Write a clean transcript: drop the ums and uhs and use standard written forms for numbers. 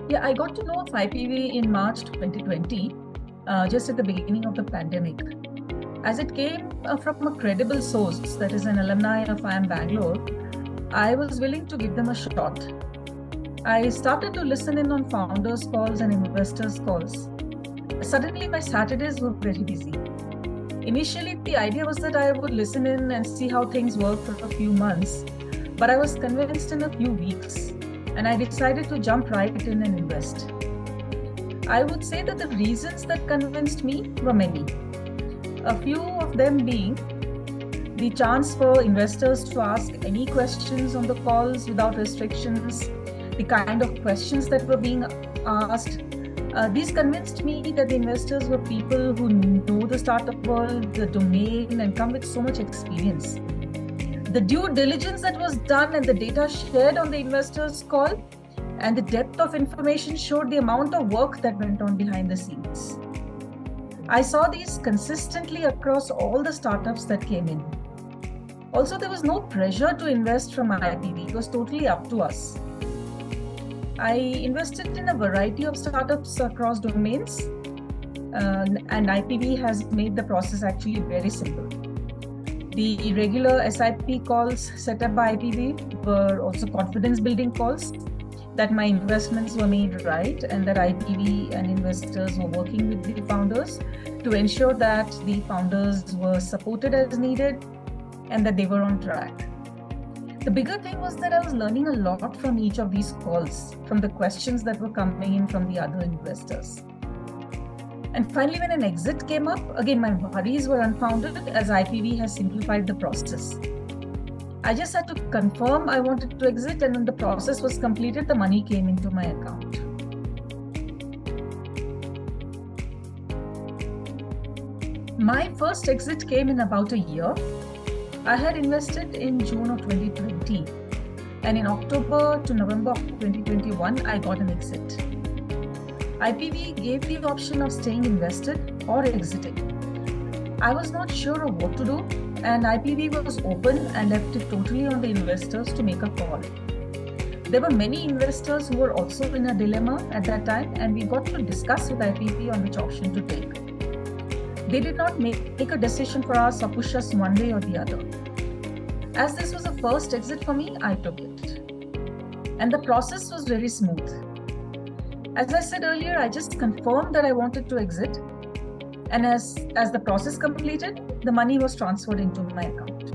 Yeah, I got to know of IPV in March 2020, just at the beginning of the pandemic. As it came from a credible source, that is an alumni of IIM Bangalore, I was willing to give them a shot. I started to listen in on founders' calls and investors' calls. Suddenly, my Saturdays were very busy. Initially, the idea was that I would listen in and see how things work for a few months, but I was convinced in a few weeks, and I decided to jump right in and invest. I would say that the reasons that convinced me were many. A few of them being the chance for investors to ask any questions on the calls without restrictions, the kind of questions that were being asked. These convinced me that the investors were people who know the startup world, the domain, and come with so much experience. The due diligence that was done and the data shared on the investors' call and the depth of information showed the amount of work that went on behind the scenes. I saw these consistently across all the startups that came in. Also, there was no pressure to invest from IPV. It was totally up to us. I invested in a variety of startups across domains, and IPV has made the process actually very simple. The regular SIP calls set up by IPV were also confidence building calls that my investments were made right and that IPV and investors were working with the founders to ensure that the founders were supported as needed and that they were on track. The bigger thing was that I was learning a lot from each of these calls, from the questions that were coming in from the other investors. And finally, when an exit came up, again, my worries were unfounded as IPV has simplified the process. I just had to confirm I wanted to exit, and when the process was completed, the money came into my account. My first exit came in about a year. I had invested in June of 2020, and in October to November of 2021, I got an exit. IPV gave the option of staying invested or exiting. I was not sure of what to do, and IPV was open and left it totally on the investors to make a call. There were many investors who were also in a dilemma at that time, and we got to discuss with IPV on which option to take. They did not make a decision for us or push us one way or the other. As this was a first exit for me, I took it. And the process was very smooth. As I said earlier, I just confirmed that I wanted to exit. And as the process completed, the money was transferred into my account.